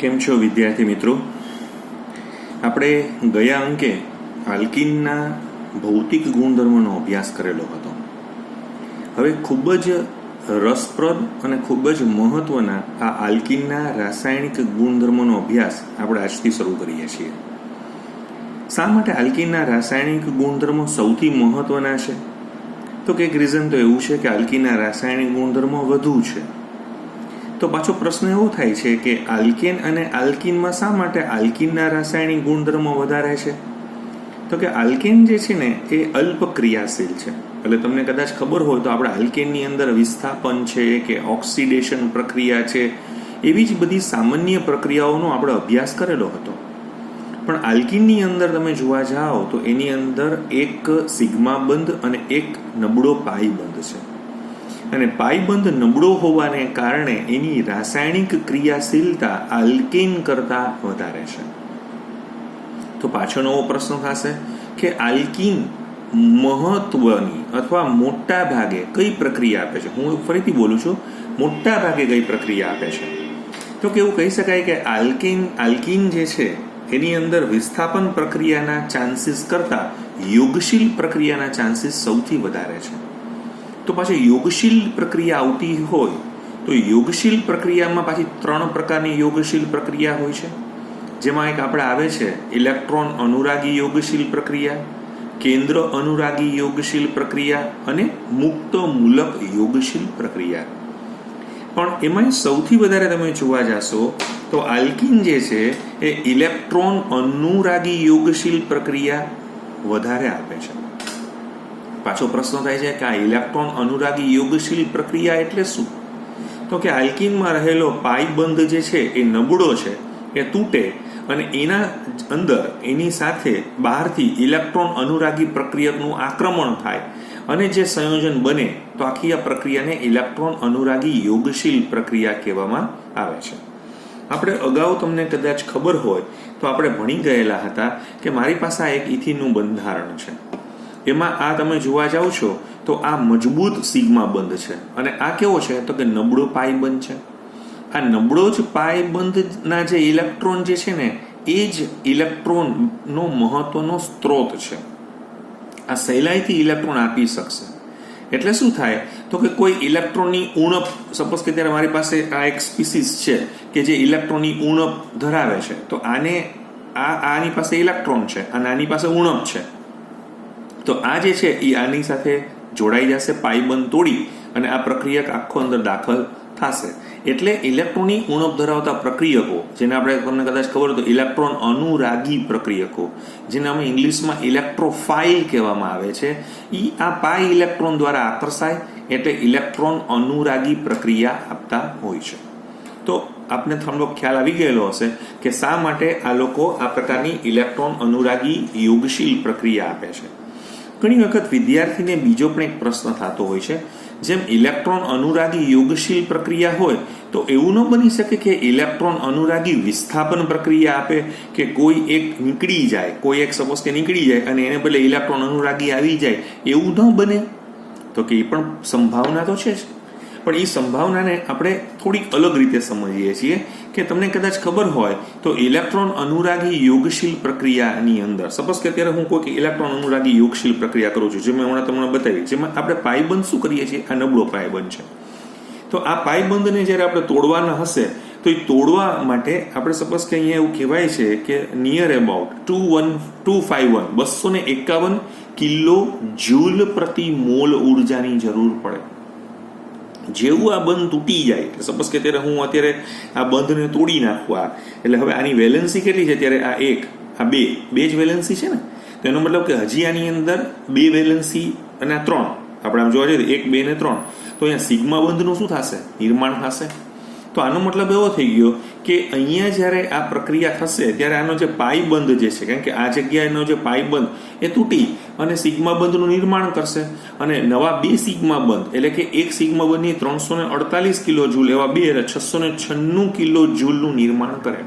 કેમ છો વિદ્યાર્થી મિત્રો? આપણે ગયા અંકે આલ્કીનના ભૌતિક ગુણધર્મોનો અભ્યાસ કરેલો હતો. હવે ખૂબ જ રસપ્રદ અને ખૂબ જ મહત્વના આ આલ્કીનના રાસાયણિક ગુણધર્મોનો અભ્યાસ આપણે આજથી શરૂ કરીએ છીએ. શા માટે આલ્કીનના રાસાયણિક ગુણધર્મો સૌથી મહત્વના છે? તો કંઈક રીઝન તો એવું છે કે આલ્કીનના રાસાયણિક ગુણધર્મો વધુ છે. તો પાછો પ્રશ્ન એવો થાય છે કે આલ્કેન અને આલ્કીનમાં શા માટે આલ્કીનના રાસાયણિક ગુણધર્મો વધારે છે? તો કે આલ્કેન જે છે ને એ અલ્પ ક્રિયાશીલ છે. એટલે તમને કદાચ ખબર હોય તો આપણે આલ્કેનની અંદર વિસ્થાપન છે કે ઓક્સિડેશન પ્રક્રિયા છે, એવી જ બધી સામાન્ય પ્રક્રિયાઓનો આપણે અભ્યાસ કરેલો હતો. પણ આલ્કીનની અંદર તમે જોવા જાઓ તો એની અંદર એક સિગ્મા બંધ અને એક નબળો પાઈ બંધ છે. અને પાઈબંધ નબળો હોવાને કારણે એની રાસાયણિક ક્રિયાશીલતા આલ્કેન કરતાં વધારે છે. તો પાછો નવો પ્રશ્ન થશે કે આલ્કીન મહત્વની અથવા મોટા ભાગે કઈ પ્રક્રિયા આપે છે? હું ફરીથી બોલું છું, મોટા ભાગે કઈ પ્રક્રિયા આપે છે? તો કે એવું કહી શકાય કે આલ્કીન જે છે એની અંદર વિસ્થાપન પ્રક્રિયાના ચાન્સીસ કરતાં યોગશીલ પ્રક્રિયાના ચાન્સીસ સૌથી વધારે છે. તો પાછી યોગશીલ પ્રક્રિયા આવતી હોય તો યોગશીલ પ્રક્રિયામાં પાછી 3 પ્રકારની યોગશીલ પ્રક્રિયા હોય છે. જેમાં એક આપણે આવે છે ઇલેક્ટ્રોન અનુરાગી યોગશીલ પ્રક્રિયા, કેન્દ્ર અનુરાગી યોગશીલ પ્રક્રિયા અને મુક્ત મૂલક યોગશીલ પ્રક્રિયા. પણ એમાં સૌથી વધારે તમે જોવા જશો તો આલ્કીન જે છે એ ઇલેક્ટ્રોન અનુરાગી યોગશીલ પ્રક્રિયા વધારે આપે છે. પાછો પ્રશ્ન થાય છે કે આ ઇલેક્ટ્રોન અનુરાગી યોગશીલ પ્રક્રિયા એટલે શું? તો કે આલ્કીનમાં રહેલો પાઈબંધ જે છે એ નબળો છે, એ તૂટે અને એના અંદર એની સાથે બહારથી ઇલેક્ટ્રોન અનુરાગી પ્રક્રિયકનું આક્રમણ થાય અને જે સંયોજન બને તો આખી આ પ્રક્રિયાને ઇલેક્ટ્રોન અનુરાગી યોગશીલ પ્રક્રિયા કહેવામાં આવે છે. આપણે અગાઉ તમને કદાચ ખબર હોય તો આપણે ભણી ગયેલા હતા કે મારી પાસે આ એક ઇથિનનું બંધારણ છે. એમાં આ તમે જોવા જાઓ છો તો આ મજબૂત સિગ્મા બંધ છે અને આ કેવો છે? તો કે નબળો પાઈ બંધ છે. આ નબળો જ પાઈ બંધના જે ઇલેક્ટ્રોન જે છે ને એ જ ઇલેક્ટ્રોનનો મહત્વનો સ્ત્રોત છે. આ સહેલાઈથી ઇલેક્ટ્રોન આપી શકશે. એટલે શું થાય તો કે કોઈ ઇલેક્ટ્રોનની ઉણપ, સપોઝ કે ત્યારે મારી પાસે આ એક સ્પીસીસ છે કે જે ઇલેક્ટ્રોનની ઉણપ ધરાવે છે, તો આની પાસે ઇલેક્ટ્રોન છે અને આની પાસે ઉણપ છે. તો આ જે છે એ આની સાથે જોડાઈ જશે, પાઈબંધ તોડી અને આ પ્રક્રિયક આખો અંદર દાખલ થશે. એટલે ઇલેક્ટ્રોનની ઉણપ ધરાવતા પ્રક્રિયકો, જેને આપણે તમને કદાચ ખબર તો ઇલેક્ટ્રોન અનુરાગી પ્રક્રિયકો, જેને અમે ઇંગ્લિશમાં ઇલેક્ટ્રોફાઇલ કહેવામાં આવે છે, એ આ પાઈ ઇલેક્ટ્રોન દ્વારા આકર્ષાય એટલે ઇલેક્ટ્રોન અનુરાગી પ્રક્રિયા આપતા હોય છે. તો આપને થોડો ખ્યાલ આવી ગયેલો હશે કે શા માટે આ લોકો આ પ્રકારની ઇલેક્ટ્રોન અનુરાગી યોગશીલ પ્રક્રિયા આપે છે. ઘણી વખત વિદ્યાર્થીને બીજો પણ એક પ્રશ્ન થતો હોય છે, જેમ ઇલેક્ટ્રોન અનુરાગી યોગશીલ પ્રક્રિયા હોય તો એવું ન બની શકે કે ઇલેક્ટ્રોન અનુરાગી વિસ્થાપન પ્રક્રિયા આપે કે કોઈ એક નીકળી જાય, કોઈ એક સપોઝ કે નીકળી જાય અને એને બદલે ઇલેક્ટ્રોન અનુરાગી આવી જાય, એવું ન બને? તો કે એ પણ સંભાવના તો છે જ, પણ એ સંભાવનાને આપણે થોડીક અલગ રીતે સમજીએ છીએ કે તમને કદાચ ખબર હોય તો ઇલેક્ટ્રોન અનુરાગી યોગશીલ પ્રક્રિયાની અંદર સપોઝ કે અત્યારે હું કોઈ ઇલેક્ટ્રોન અનુરાગી યોગશીલ પ્રક્રિયા કરું છું, જે મેં હમણાં તમને બતાવી, જેમાં આપણે પાઈબંધ શું કરીએ છીએ? આ નબળો પાઈબંધ છે. તો આ પાઈબંધને જ્યારે આપણે તોડવાના હશે તો એ તોડવા માટે આપણે સપોઝ કે અહીંયા એવું કહેવાય છે કે નિયર અબાઉટ 251 કિલો જૂલ પ્રતિ મોલ ઉર્જાની જરૂર પડે. જેવું આ બંધ તૂટી જાય, સપોઝ કે અત્યારે હું આ બંધને તોડી નાખવા, એટલે હવે આની વેલેન્સી કેટલી છે? ત્યારે આ 1, આ 2 જ વેલેન્સી છે ને, તો એનો મતલબ કે હજી આની અંદર 2 વેલેન્સી અને આ 3, આપણે આમ જોવા જઈએ 1, 2 ને 3, તો અહીંયા સિગ્મા બંધનું શું થશે? નિર્માણ થશે. તો આનો મતલબ એવો થઈ ગયો કે અહીંયા જ્યારે આ પ્રક્રિયા થશે ત્યારે આનો જે પાઈ બંધ જે છે, કારણ કે આ જગ્યાએનો જે પાઈ બંધ એ તૂટી અને સિગ્મા બંધનું નિર્માણ કરશે અને નવા 2 સિગ્મા બંધ, એટલે કે એક સિગ્મા બંધની 348 કિલો જૂલ, એવા 2 એટલે 696 કિલો જૂલનું નિર્માણ કરે.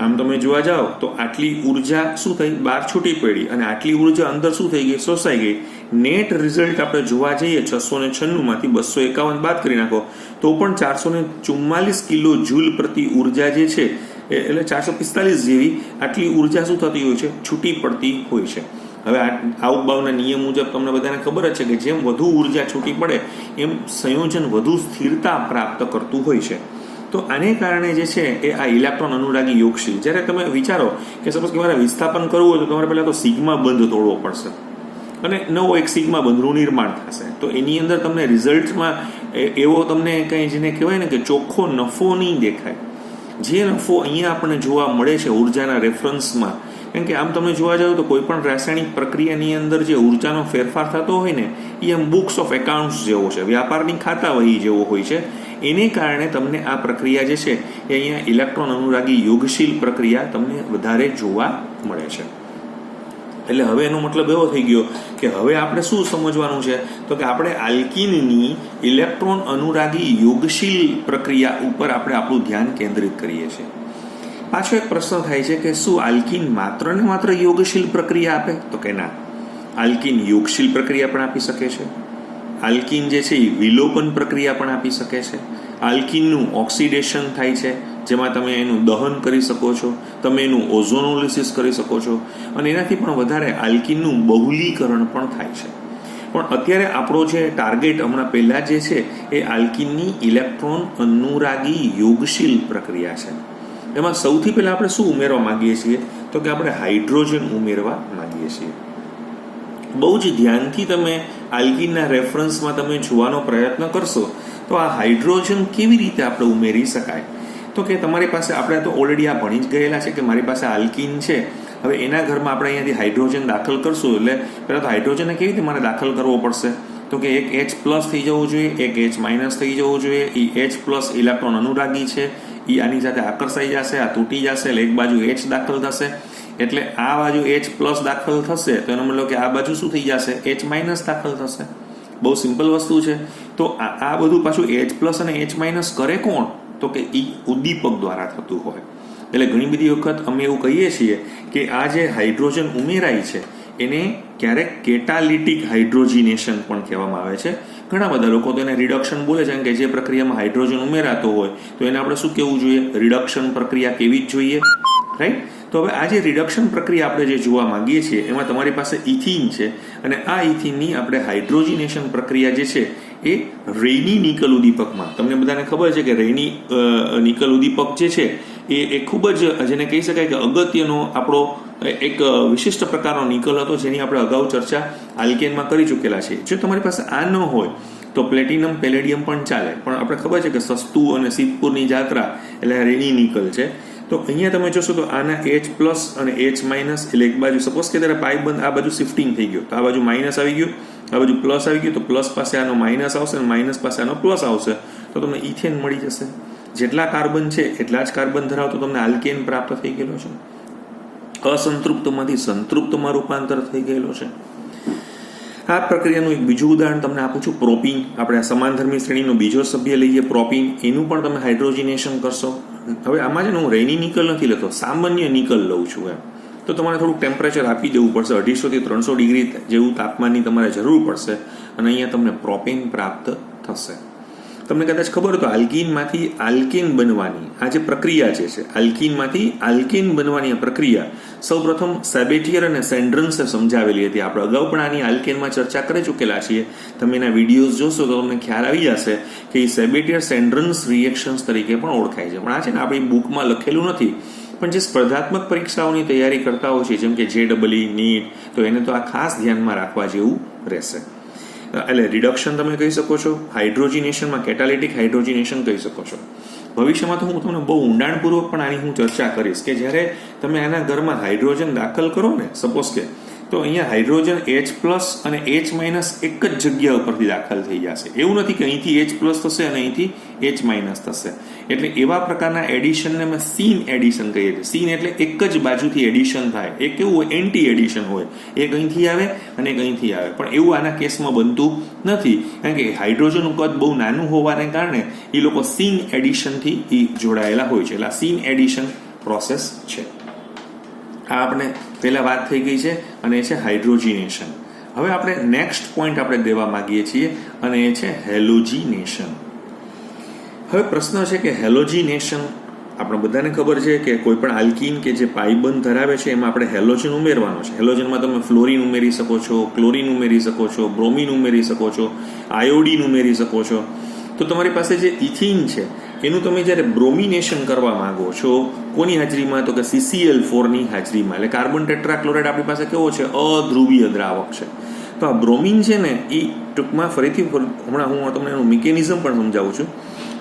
આમ તમે જોવા જાઓ તો આટલી ઉર્જા શું થઈ? બહાર છૂટી પડી અને આટલી ઉર્જા અંદર શું થઈ ગઈ? શોષાઈ ગઈ. નેટ રિઝલ્ટ આપણે જોવા જઈએ 696 માંથી 251 બાદ કરી નાખો તો પણ 444 કિલો જૂલ પ્રતિ ઉર્જા જે છે એટલે 445 જેવી આટલી ઉર્જા શું થતી હોય છે, છૂટી પડતી હોય છે. હવે આવકબાવના નિયમ મુજબ તમને બધાને ખબર જ છે કે જેમ વધુ ઉર્જા છૂટી પડે એમ સંયોજન વધુ સ્થિરતા પ્રાપ્ત કરતું હોય છે. તો આને કારણે જે છે એ આ ઇલેક્ટ્રોન અનુરાગી યોગશીલ, જ્યારે તમે વિચારો કે સપોઝ કે મારે વિસ્થાપન કરવું હોય તો તમારે પહેલાં તો સિગ્મા બંધ તોડવો પડશે અને નવો એક સિગ્મા બંધનું નિર્માણ થશે. તો એની અંદર તમને રિઝલ્ટમાં એવો તમને કંઈ જેને કહેવાય ને કે ચોખ્ખો નફો નહીં દેખાય. જે નફો અહીંયા આપણને જોવા મળે છે ઉર્જાના રેફરન્સમાં, કેમ કે આમ તમે જોવા જાઓ તો કોઈ પણ રાસાયણિક પ્રક્રિયાની અંદર જે ઉર્જાનો ફેરફાર થતો હોય ને એ આમ બુક્સ ઓફ એકાઉન્ટ્સ જેવો છે, વ્યાપારની ખાતાવહી જેવો હોય છે. એને કારણે તમને આ પ્રક્રિયા જે છે એ અહીંયા ઇલેક્ટ્રોન અનુરાગી યોગશીલ પ્રક્રિયા તમને વધારે જોવા મળે છે. એટલે હવે એનો મતલબ એવો થઈ ગયો કે હવે આપણે શું સમજવાનું છે, તો કે આપણે આલ્કીનની ઇલેક્ટ્રોન અનુરાગી યોગશીલ પ્રક્રિયા ઉપર આપણે આપણું ધ્યાન કેન્દ્રિત કરીએ છીએ. પાછો એક પ્રશ્ન થાય છે કે શું આલ્કીન માત્ર ને માત્ર યોગશીલ પ્રક્રિયા આપે, તો કે ના, આલ્કીન યોગશીલ પ્રક્રિયા પણ આપી શકે છે. આલ્કીન જે છે એ વિલોપન પ્રક્રિયા પણ આપી શકે છે. આલ્કીનનું ઓક્સિડેશન થાય છે, જેમાં તમે એનું દહન કરી શકો છો, તમે એનું ઓઝોનોલિસિસ કરી શકો છો, અને એનાથી પણ વધારે આલ્કીનનું બહુલીકરણ પણ થાય છે. પણ અત્યારે આપણો જે ટાર્ગેટ હમણાં પહેલાં જે છે એ આલ્કીનની ઇલેક્ટ્રોન અનુરાગી યોગશીલ પ્રક્રિયા છે. એમાં સૌથી પહેલાં આપણે શું ઉમેરવા માંગીએ છીએ, તો કે આપણે હાઇડ્રોજન ઉમેરવા માંગીએ છીએ. બહુ જ ધ્યાનથી તમે આલ્કીનના રેફરન્સમાં તમે જોવાનો પ્રયત્ન કરશો તો આ હાઇડ્રોજન કેવી રીતે આપણે ઉમેરી શકાય, તો કે તમારી પાસે, આપણે તો ઓલરેડી આ ભણી જ ગયેલા છે કે મારી પાસે આલ્કીન છે, હવે એના ઘરમાં આપણે અહીંયાથી હાઇડ્રોજન દાખલ કરશું એટલે પહેલાં તો હાઇડ્રોજનને કેવી રીતે મારે દાખલ કરવો પડશે, તો કે એક H પ્લસ થઈ જવું જોઈએ, એક H માઇનસ થઈ જવું જોઈએ. એ H પ્લસ ઇલેક્ટ્રોન અનુરાગી છે, એ આની સાથે આકર્ષાઈ જશે, આ તૂટી જશે એટલે એક બાજુ H દાખલ થશે, એટલે આ બાજુ H પ્લસ દાખલ થશે તો એનો મતલબ કે આ બાજુ શું થઈ જશે, H માઇનસ દાખલ થશે. બહુ સિમ્પલ વસ્તુ છે. તો આ બધું પાછું H પ્લસ અને H માઇનસ કરે કોણ, તો કે એ ઉદ્દીપક દ્વારા થતું હોય. એટલે ઘણી બધી વખત અમે એવું કહીએ છીએ કે આ જે હાઇડ્રોજન ઉમેરાય છે એને ક્યારેક કેટાલિટિક હાઇડ્રોજિનેશન પણ કહેવામાં આવે છે. ઘણા બધા લોકો તો એને રિડક્શન બોલે છે, કે જે પ્રક્રિયામાં હાઇડ્રોજન ઉમેરાતો હોય તો એને આપણે શું કહેવું જોઈએ, રિડક્શન પ્રક્રિયા કેવી જ જોઈએ, રાઈટ. તો હવે આ જે રિડક્શન પ્રક્રિયા આપણે જે જોવા માંગીએ છીએ એમાં તમારી પાસે ઇથિન છે, અને આ ઇથિનની આપણે હાઇડ્રોજિનેશન પ્રક્રિયા જે છે એ રેની નિકલ ઉદ્દીપકમાં, તમને બધાને ખબર છે કે રેની નિકલ ઉદ્દીપક જે છે એ ખૂબ જ જેને કહી શકાય કે અગત્યનો આપણો એક વિશિષ્ટ પ્રકારનો નિકલ હતો, જેની આપણે અગાઉ ચર્ચા આલ્કેનમાં કરી ચૂકેલા છે. જો તમારી પાસે આ ન હોય તો પ્લેટિનમ પેલેડિયમ પણ ચાલે, પણ આપણે ખબર છે કે સસ્તું અને સિદ્ધપુરની જાત્રા એટલે રેની નિકલ છે. તો અહીંયા તમે જોશો તો આના H પ્લસ અને H માઇનસ, એટલે એક બાજુ સપોઝ કે ત્યારે પાઇપ બંધ, આ બાજુ શિફ્ટિંગ થઈ ગયું તો આ બાજુ માઇનસ આવી ગયું, આ બાજુ પ્લસ આવી ગયું, તો પ્લસ પાસે આનો માઇનસ આવશે અને માઇનસ પાસે આનો પ્લસ આવશે, તો તમને ઇથેન મળી જશે. જેટલા કાર્બન છે એટલા જ કાર્બન ધરાવતો તમને આલ્કેન પ્રાપ્ત થઈ ગયેલો છે. અસંતૃપ્તમાંથી સંતૃપ્તમાં રૂપાંતર થઈ ગયેલો છે. આ પ્રક્રિયાનું એક બીજું ઉદાહરણ તમને આપું છું, પ્રોપીન. આપણે આ સમાનધર્મી શ્રેણીનો બીજો સભ્ય લઈએ પ્રોપીન, એનું પણ તમે હાઇડ્રોજિનેશન કરશો. હવે આમાં છે ને હું રેની નિકલ નથી લેતો, સામાન્ય નિકલ લઉં છું એમ. તો તમારે થોડુંક ટેમ્પરેચર આપી દેવું પડશે, 250 થી 300 ડિગ્રી જેવું તાપમાનની તમારે જરૂર પડશે, અને અહીંયા તમને પ્રોપીન પ્રાપ્ત થશે. તમને કદાચ ખબર હોય તો આલ્કીનમાંથી આલ્કેન બનવાની આ જે પ્રક્રિયા છે આલ્કીનમાંથી આલ્કેન બનવાની આ પ્રક્રિયા સૌપ્રથમ સેબેટિયર અને સેન્ડ્રન્સે સમજાવેલી હતી. આપણે અગાઉ પણ આની આલ્કેનમાં ચર્ચા કરી ચૂકેલા છીએ. તમે એના વિડીયોઝ જોશો તો તમને ખ્યાલ આવી જશે કે એ સેબેટિયર સેન્ડ્રન્સ રિએક્શન્સ તરીકે પણ ઓળખાય છે. પણ આ છે ને આપણી બુકમાં લખેલું નથી, પણ જે સ્પર્ધાત્મક પરીક્ષાઓની તૈયારી કરતા હોય છે જેમ કે JEE, નીટ, તો એને તો આ ખાસ ધ્યાનમાં રાખવા જેવું રહેશે. એટલે રિડક્શન તમે કહી શકો છો, હાઇડ્રોજિનેશનમાં કેટાલિટિક હાઇડ્રોજિનેશન કહી શકો છો. ભવિષ્યમાં તો હું તમને બહુ ઊંડાણપૂર્વક પણ આની હું ચર્ચા કરીશ કે જ્યારે તમે આના ઘરમાં હાઇડ્રોજન દાખલ કરો ને, સપોઝ કે, તો અહીંયા હાઇડ્રોજન H પ્લસ અને H માઇનસ એક જ જગ્યા ઉપરથી દાખલ થઈ જશે. એવું નથી કે અહીંથી H પ્લસ થશે અને અહીંથી H માઇનસ થશે. એટલે એવા પ્રકારના એડિશનને અમે સીન એડિશન કહીએ છીએ. સીન એટલે એક જ બાજુથી એડિશન થાય. એક કેવું હોય, એન્ટી એડિશન હોય, એક અહીંથી આવે અને એક અહીંથી આવે. પણ એવું આના કેસમાં બનતું નથી, કારણ કે હાઇડ્રોજનનું કદ બહુ નાનું હોવાને કારણે એ લોકો સીન એડિશનથી જોડાયેલા હોય છે. એટલે આ સીન એડિશન પ્રોસેસ છે. આ આપણે પહેલા વાત થઈ ગઈ છે અને એ છે હાઇડ્રોજિનેશન. હવે આપણે નેક્સ્ટ પોઈન્ટ આપણે દેવા માંગીએ છીએ અને એ છે હેલોજિનેશન. હવે પ્રશ્ન છે કે હેલોજિનેશન આપણે બધાને ખબર છે કે કોઈ પણ આલ્કીન કે જે પાઇબંધ ધરાવે છે એમાં આપણે હેલોજન ઉમેરવાનો છે. હેલોજનમાં તમે ફ્લોરિન ઉમેરી શકો છો, ક્લોરિન ઉમેરી શકો છો, બ્રોમિન ઉમેરી શકો છો, આયોડિન ઉમેરી શકો છો. તો તમારી પાસે જે ઇથિન છે એનું તમે જ્યારે બ્રોમિનેશન કરવા માંગો છો કોની હાજરીમાં, તો કે CCl4ની હાજરીમાં, એટલે કાર્બન ટેટ્રાક્લોરાઇડ આપણી પાસે કેવો છે, અધ્રુવીય દ્રાવક છે. તો આ બ્રોમિન છે ને એ ટૂંકમાં ફરીથી હમણાં હું તમને એનું મિકેનિઝમ પણ સમજાવું છું.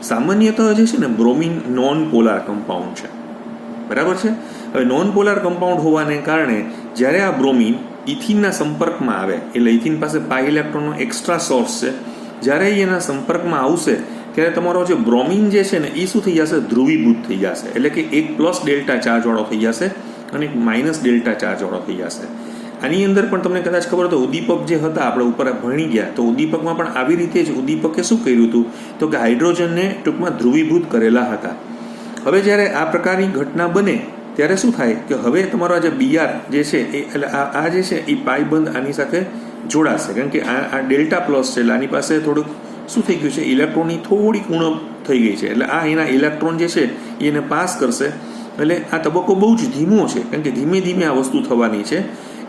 સામાન્યતઃ જે છે ને બ્રોમિન નોન પોલાર કમ્પાઉન્ડ છે, બરાબર છે. હવે નોન પોલાર કમ્પાઉન્ડ હોવાને કારણે જ્યારે આ બ્રોમિન ઇથિનના સંપર્કમાં આવે, એટલે ઇથિન પાસે પાઈ ઇલેક્ટ્રોનનો એક્સ્ટ્રા સોર્સ છે, જ્યારે એના સંપર્કમાં આવશે ત્યારે તમારો જે બ્રોમિન જે છે ને એ શું થઈ જશે, ધ્રુવીભૂત થઈ જશે. એટલે કે એક પ્લસ ડેલ્ટા ચાર્જવાળો થઈ જશે અને એક માઇનસ ડેલ્ટા ચાર્જવાળો થઈ જશે. આની અંદર પણ તમને કદાચ ખબર તો ઉદ્દીપક જે હતા આપણે ઉપર ભણી ગયા, તો ઉદ્દીપકમાં પણ આવી રીતે જ ઉદ્દીપકે શું કર્યું હતું, તો કે હાઇડ્રોજનને ટૂંકમાં ધ્રુવીભૂત કરેલા હતા. હવે જ્યારે આ પ્રકારની ઘટના બને ત્યારે શું થાય કે હવે તમારો જે બીઆર જે છે એ એટલે આ જે છે એ પાઈબંધ આની સાથે જોડાશે, કારણ કે આ ડેલ્ટા પ્લસ છે, એટલે આની પાસે થોડુંક શું થઈ ગયું છે, ઇલેક્ટ્રોનની થોડીક ઉણપ થઈ ગઈ છે. એટલે આ એના ઇલેક્ટ્રોન જે છે એને પાસ કરશે. એટલે આ તબક્કો બહુ જ ધીમો છે, કારણ કે ધીમે ધીમે આ વસ્તુ થવાની છે.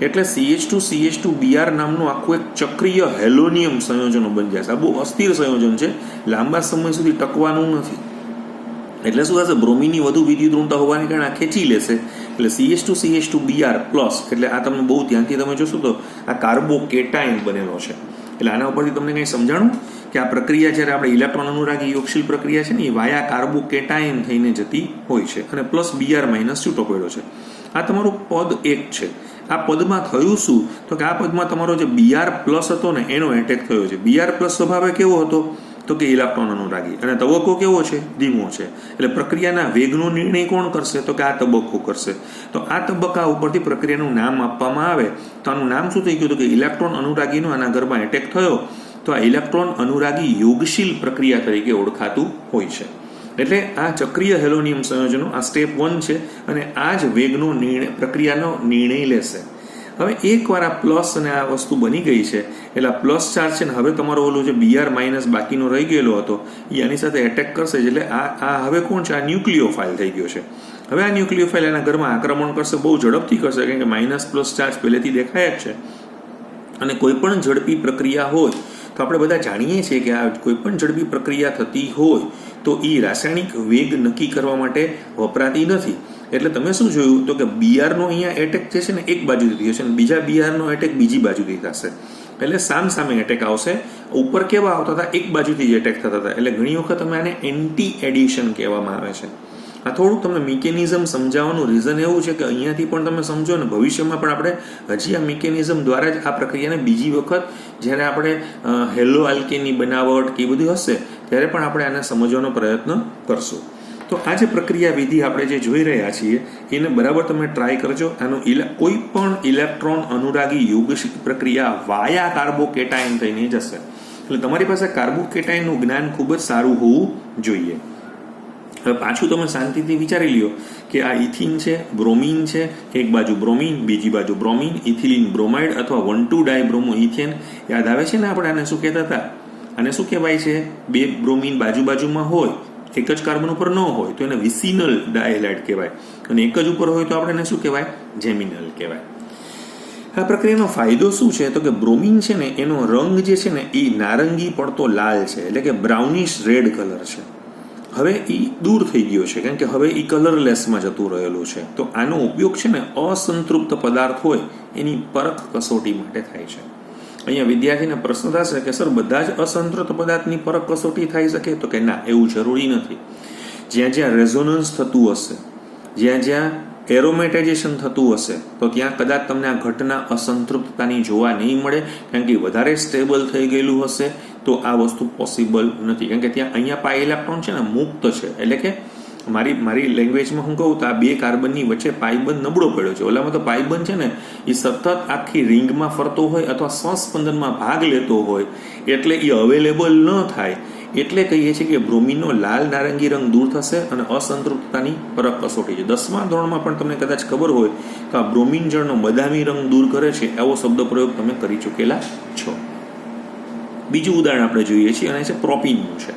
એટલે CH2CH2Br નામનું આખું એક ચક્રીય હેલોનિયમ સંયોજનો બની જશે. આ બહુ અસ્થિર સંયોજન છે, લાંબા સમય સુધી ટકવાનું નથી. એટલે શું થશે, બ્રોમિનની વધુ વિદ્યુત ઋણતા હોવાને કારણે આ ખેંચી લેશે. એટલે CH2CH2Br પ્લસ, એટલે આ તમે બહુ ધ્યાનથી તમે જોશો તો આ કાર્બોકેટાયન બનેલો છે. એટલે આના ઉપરથી તમને કંઈ સમજાણું કે આ પ્રક્રિયા જ્યારે આપણે ઇલેક્ટ્રોન અનુરાગી યોગશીલ પ્રક્રિયા છે ને એ વાયા કાર્બોકેટાયન થઈને જતી હોય છે અને પ્લસ Br માઇનસ છૂટો પડ્યો છે. આ તમારું પદ 1 છે. આ પદમાં થયું શું, તો કે આ પદમાં તમારો જે Br પ્લસ હતો ને એનો એટેક થયો છે. Br પ્લસ સ્વભાવે કેવો હતો, તો કે ઇલેક્ટ્રોન અનુરાગી, અને તબક્કો કેવો છે, ધીમો છે. એટલે પ્રક્રિયાના વેગનો નિર્ણય કોણ કરશે, તો કે આ તબક્કો કરશે. તો આ તબક્કા ઉપરથી પ્રક્રિયાનું નામ આપવામાં આવે તો આનું નામ શું થઈ ગયું, તો કે ઇલેક્ટ્રોન અનુરાગીનો આના ગર્ભમાં એટેક થયો. તો આ ઇલેક્ટ્રોન અનુરાગી યોગશીલ પ્રક્રિયા તરીકે ઓળખાતું હોય છે. એટલે આ ચક્રીય હેલોનિયમ સંયોજનો આ સ્ટેપ 1 છે અને આ જ વેગનો નિર્ણય, પ્રક્રિયાનો નિર્ણય લેશે. હવે એકવાર આ પ્લસ અને આ વસ્તુ બની ગઈ છે એટલે આ પ્લસ ચાર્જ છે ને હવે તમારો ઓલું જે Br માઇનસ બાકીનો રહી ગયેલો હતો એ આની સાથે એટેક કરશે. એટલે આ હવે કોણ છે, આ ન્યુક્લિયોફાઇલ થઈ ગયો છે. હવે આ ન્યુક્લિયોફાઇલ એના ઘરમાં આક્રમણ કરશે, બહુ ઝડપથી કરશે, કારણ કે માઇનસ પ્લસ ચાર્જ પહેલેથી દેખાય જ છે. અને કોઈ પણ ઝડપી પ્રક્રિયા હોય તો આપણે બધા જાણીએ છીએ કે આ કોઈ પણ ઝડપી પ્રક્રિયા થતી હોય તો એ રાસાયણિક વેગ નક્કી કરવા માટે વપરાતી નથી. એટલે તમે શું જોયું, તો કે Brનો અહીંયા એટેક જે છે ને એક બાજુથી થયો છે અને બીજા Brનો એટેક બીજી બાજુથી થશે. એટલે સામે એટેક આવશે. ઉપર કેવા આવતા હતા, એક બાજુથી જ એટેક થતા હતા. એટલે ઘણી વખત અમે આને એન્ટી એડિશન કહેવામાં આવે છે. આ થોડુંક તમને મિકેનિઝમ સમજાવવાનું રીઝન એવું છે કે અહીંયાથી પણ તમે સમજો ને ભવિષ્યમાં પણ આપણે હજી આ મિકેનિઝમ દ્વારા જ આ પ્રક્રિયાને બીજી વખત જ્યારે આપણે હેલો આલ્કેનની બનાવટ કે એ બધું હશે ત્યારે પણ આપણે આને સમજવાનો પ્રયત્ન કરશું. તો આ જે પ્રક્રિયા વિધિ આપણે જે જોઈ રહ્યા છીએ એને બરાબર તમે ટ્રાય કરજો. આનું કોઈ પણ ઇલેક્ટ્રોન અનુરાગી યોગશીલ પ્રક્રિયા વાયા કાર્બોકેટાયન થઈને જશે. એટલે તમારી પાસે કાર્બોકેટાયનનું જ્ઞાન ખૂબ જ સારું હોવું જોઈએ. હવે પાછું તમે શાંતિથી વિચારી લ્યો કે આ ઇથિન છે, બ્રોમિન છે, એક બાજુ બ્રોમિન, બીજી બાજુ બ્રોમિન, ઇથિલિન બ્રોમાઇડ અથવા 1,2-ડાયબ્રોમો ઇથેન. યાદ આવે છે ને આપણે આને શું કહેતા હતા, આને શું કહેવાય છે, બે બ્રોમિન બાજુમાં હોય, એક જ કાર્બન ઉપર ન હોય તો એને વિસિનલ ડાયહાઇડ કહેવાય, અને એક જ ઉપર હોય તો આપણે એને શું કહેવાય, જેમિનલ કહેવાય. આ પ્રક્રિયાનો ફાયદો શું છે, તો કે બ્રોમિન છે ને એનો રંગ જે છે ને એ નારંગી પડતો લાલ છે, એટલે કે બ્રાઉનિશ રેડ કલર છે. હવે એ દૂર થઈ ગયો છે, કારણ કે હવે એ કલરલેસમાં જતું રહેલું છે. તો આનો ઉપયોગ છે ને અસંતૃપ્ત પદાર્થ હોય એની પરખ કસોટી માટે થાય છે. અહીંયા વિદ્યાર્થીને પ્રશ્ન થશે કે સર બધા જ અસંતૃપ્ત પદાર્થની પરખ કસોટી થઈ શકે, તો કે ના, એવું જરૂરી નથી. જ્યાં રેઝોનન્સ થતું હશે, જ્યાં એરોમેટાઇઝેશન થતું હશે તો ત્યાં કદાચ તમને આ ઘટના અસંતૃપ્તતાની જોવા નહીં મળે, કારણ કે વધારે સ્ટેબલ થઈ ગયેલું હશે તો આ વસ્તુ પોસિબલ નથી. કારણ કે ત્યાં અહીંયા પાઈ ઇલેક્ટ્રોન છે ને મુક્ત છે. એટલે કે મારી લેંગ્વેજમાં હું કહું તો આ બે કાર્બનની વચ્ચે પાઈબંધ નબળો પડ્યો છે. ઓલામાં તો પાઈબંધ છે ને એ સતત આખી રિંગમાં ફરતો હોય અથવા સ્વસ્પંદનમાં ભાગ લેતો હોય એટલે એ અવેલેબલ ન થાય. એટલે કહીએ છીએ કે બ્રોમિનનો લાલ નારંગી રંગ દૂર થશે અને અસંતૃપ્તતાની પરખ કસોટી છે. 10મા ધોરણમાં પણ તમને કદાચ ખબર હોય તો આ બ્રોમિન જળનો બદામી રંગ દૂર કરે છે એવો શબ્દ પ્રયોગ તમે કરી ચૂકેલા છો. બીજું ઉદાહરણ આપણે જોઈએ છીએ અને છે પ્રોપિનનું છે.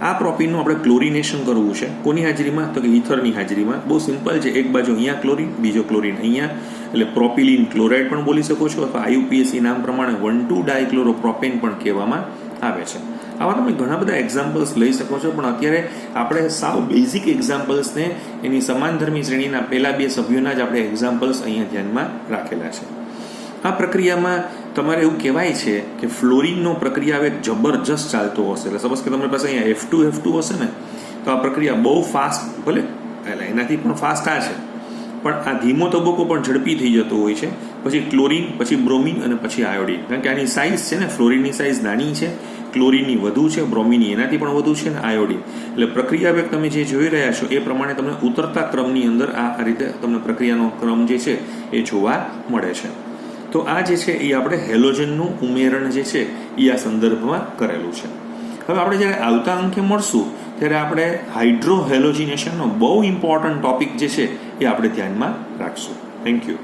આ પ્રોપીનનું આપણે ક્લોરિનેશન કરવું છે. કોની હાજરીમાં? તો કે ઇથરની હાજરીમાં. બહુ સિમ્પલ છે, એક બાજુ અહીંયા ક્લોરિન, બીજો ક્લોરિન અહીંયા, એટલે પ્રોપિલિન ક્લોરાઇડ પણ બોલી શકો છો, અથવા IUPAC નામ પ્રમાણે 1,2-ડાયક્લોરોપ્રોપેન પણ કહેવામાં આવે છે. આવા તમે ઘણા બધા એક્ઝામ્પલ્સ લઈ શકો છો, પણ અત્યારે આપણે સાવ બેઝિક એક્ઝામ્પલ્સને એની સમાનધર્મી શ્રેણીના પહેલા 2 સભ્યોના જ આપણે એક્ઝામ્પલ્સ અહીંયા ધ્યાનમાં રાખેલા છે. આ પ્રક્રિયામાં તમારે એવું કહેવાય છે કે ફ્લોરિનનો પ્રક્રિયા હવે જબરજસ્ત ચાલતો હશે. એટલે સપોઝ કે તમારી પાસે અહીંયા F2 હશે ને, તો આ પ્રક્રિયા બહુ ફાસ્ટ, ભલે એટલે એનાથી પણ ફાસ્ટ આ છે, પણ આ ધીમો તબક્કો પણ ઝડપી થઈ જતો હોય છે. પછી ક્લોરિન, પછી બ્રોમિન અને પછી આયોડિન. કારણ કે આની સાઇઝ છે ને, ફ્લોરિનની સાઇઝ નાની છે, ક્લોરિનની વધુ છે, બ્રોમિનની એનાથી પણ વધુ છે, ને આયોડિન. એટલે પ્રક્રિયા વેગ તમે જે જોઈ રહ્યા છો એ પ્રમાણે તમને ઉતરતા ક્રમની અંદર આ રીતે તમને પ્રક્રિયાનો ક્રમ જે છે એ જોવા મળે છે. તો આ જે છે એ આપણે હેલોજનનું ઉમેરણ જે છે એ આ સંદર્ભમાં કરેલું છે. હવે આપણે જ્યારે આવતા અંકે મળશું ત્યારે આપણે હાઇડ્રોહેલોજિનેશનનો બહુ ઇમ્પોર્ટન્ટ ટોપિક જે છે એ આપણે ધ્યાનમાં રાખશું. Thank you.